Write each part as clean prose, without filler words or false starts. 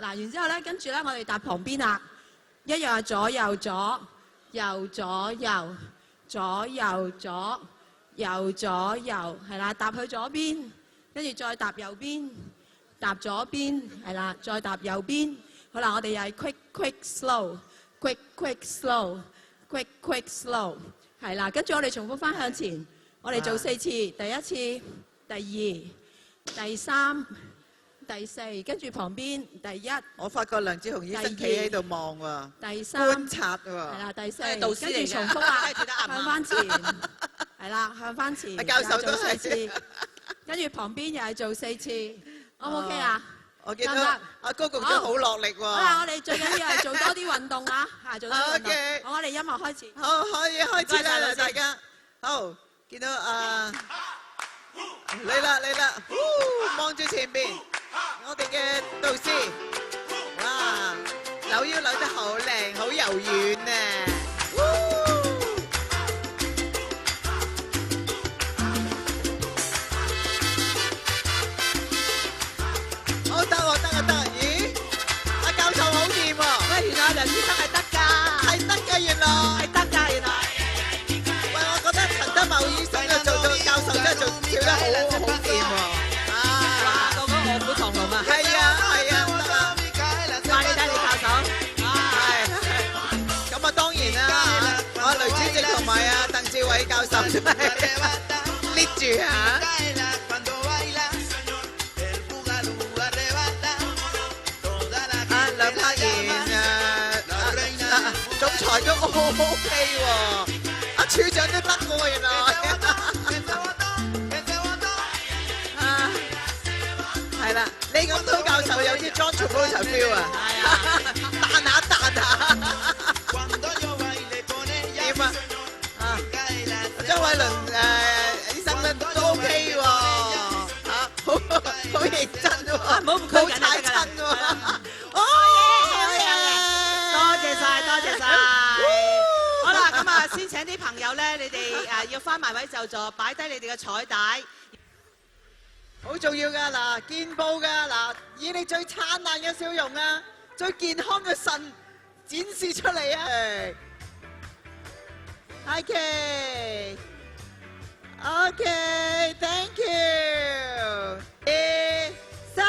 嗱，然之後咧，跟住咧，我哋搭旁邊啦，一樣係左右左，右左右，左右左，右左右，係啦，搭去左邊，跟住再搭右邊，搭左邊，係啦，再搭右邊。好啦，我哋又係 quick slow，quick slow，quick slow， 係啦，跟住我哋重複翻向前，我哋做4次，第一次、第二、第三、第四，跟住旁邊第一。我發覺梁志雄醫生企喺度望喎，第三觀察喎。係啦，第四，導師嚟嘅跟住重複啦，向翻前，係啦，向翻前，教授都做4次係，跟住旁邊又係做4次，O 唔 OK 啊？我見到阿高局長好落力喎。好啦，我哋最緊要係做多啲運動啊，嚇，做多啲運動。 OK 好，我哋音樂開始。好，可以開始啦，唔該晒大家。好，見到嚟啦，望住前邊，我哋嘅導師，哇，扭腰扭得好靚，好柔軟啊！好得喎，得，咦？阿教授好掂喎！喂，原來阿梁醫生係得㗎，係得㗎，原來係得㗎，原來。喂，我覺得陳德茂醫生啊，做到教授真係跳得好掂喎！哇，個臥虎藏龍啊！係啊，得啊！哇，你睇你教授，係咁啊，當然啦，我雷主席同埋啊鄧志偉教授真係捏住嚇。梁柏賢總裁都 OK 喎，阿處長都得喎，原來。係啦，你咁都教授有啲 John Travolta feel 啊，彈下。點啊？張偉倫醫生咧都 OK 喎，好認真喎，好踩親喎。多謝晒。好啦，咁啊，先請啲朋友咧，你哋要翻埋位就座，擺低你哋嘅彩帶。好重要㗎嗱，見報㗎嗱，以你最燦爛嘅笑容啊，最健康嘅腎展示出嚟啊！OK，thank you。2、3，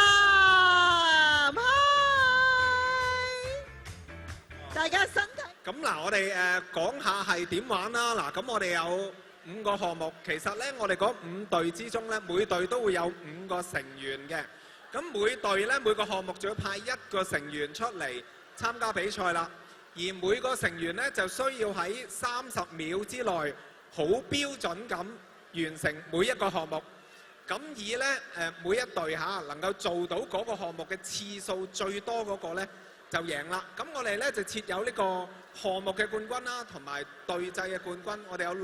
大家身體。咁嗱，我哋講下係點玩啦。嗱，咁我哋有5個項目，其實咧我哋嗰5隊之中咧，每隊都會有5個成員嘅。咁每隊咧每個項目仲要派1個成員出嚟參加比賽啦。而每個成員咧就需要喺30秒之內好標準咁完成每一個項目。咁以咧每一隊能夠做到嗰個項目嘅次數最多嗰個咧就贏啦。咁我哋咧就設有呢個項目嘅冠軍啦，同埋隊際嘅冠軍。我哋有6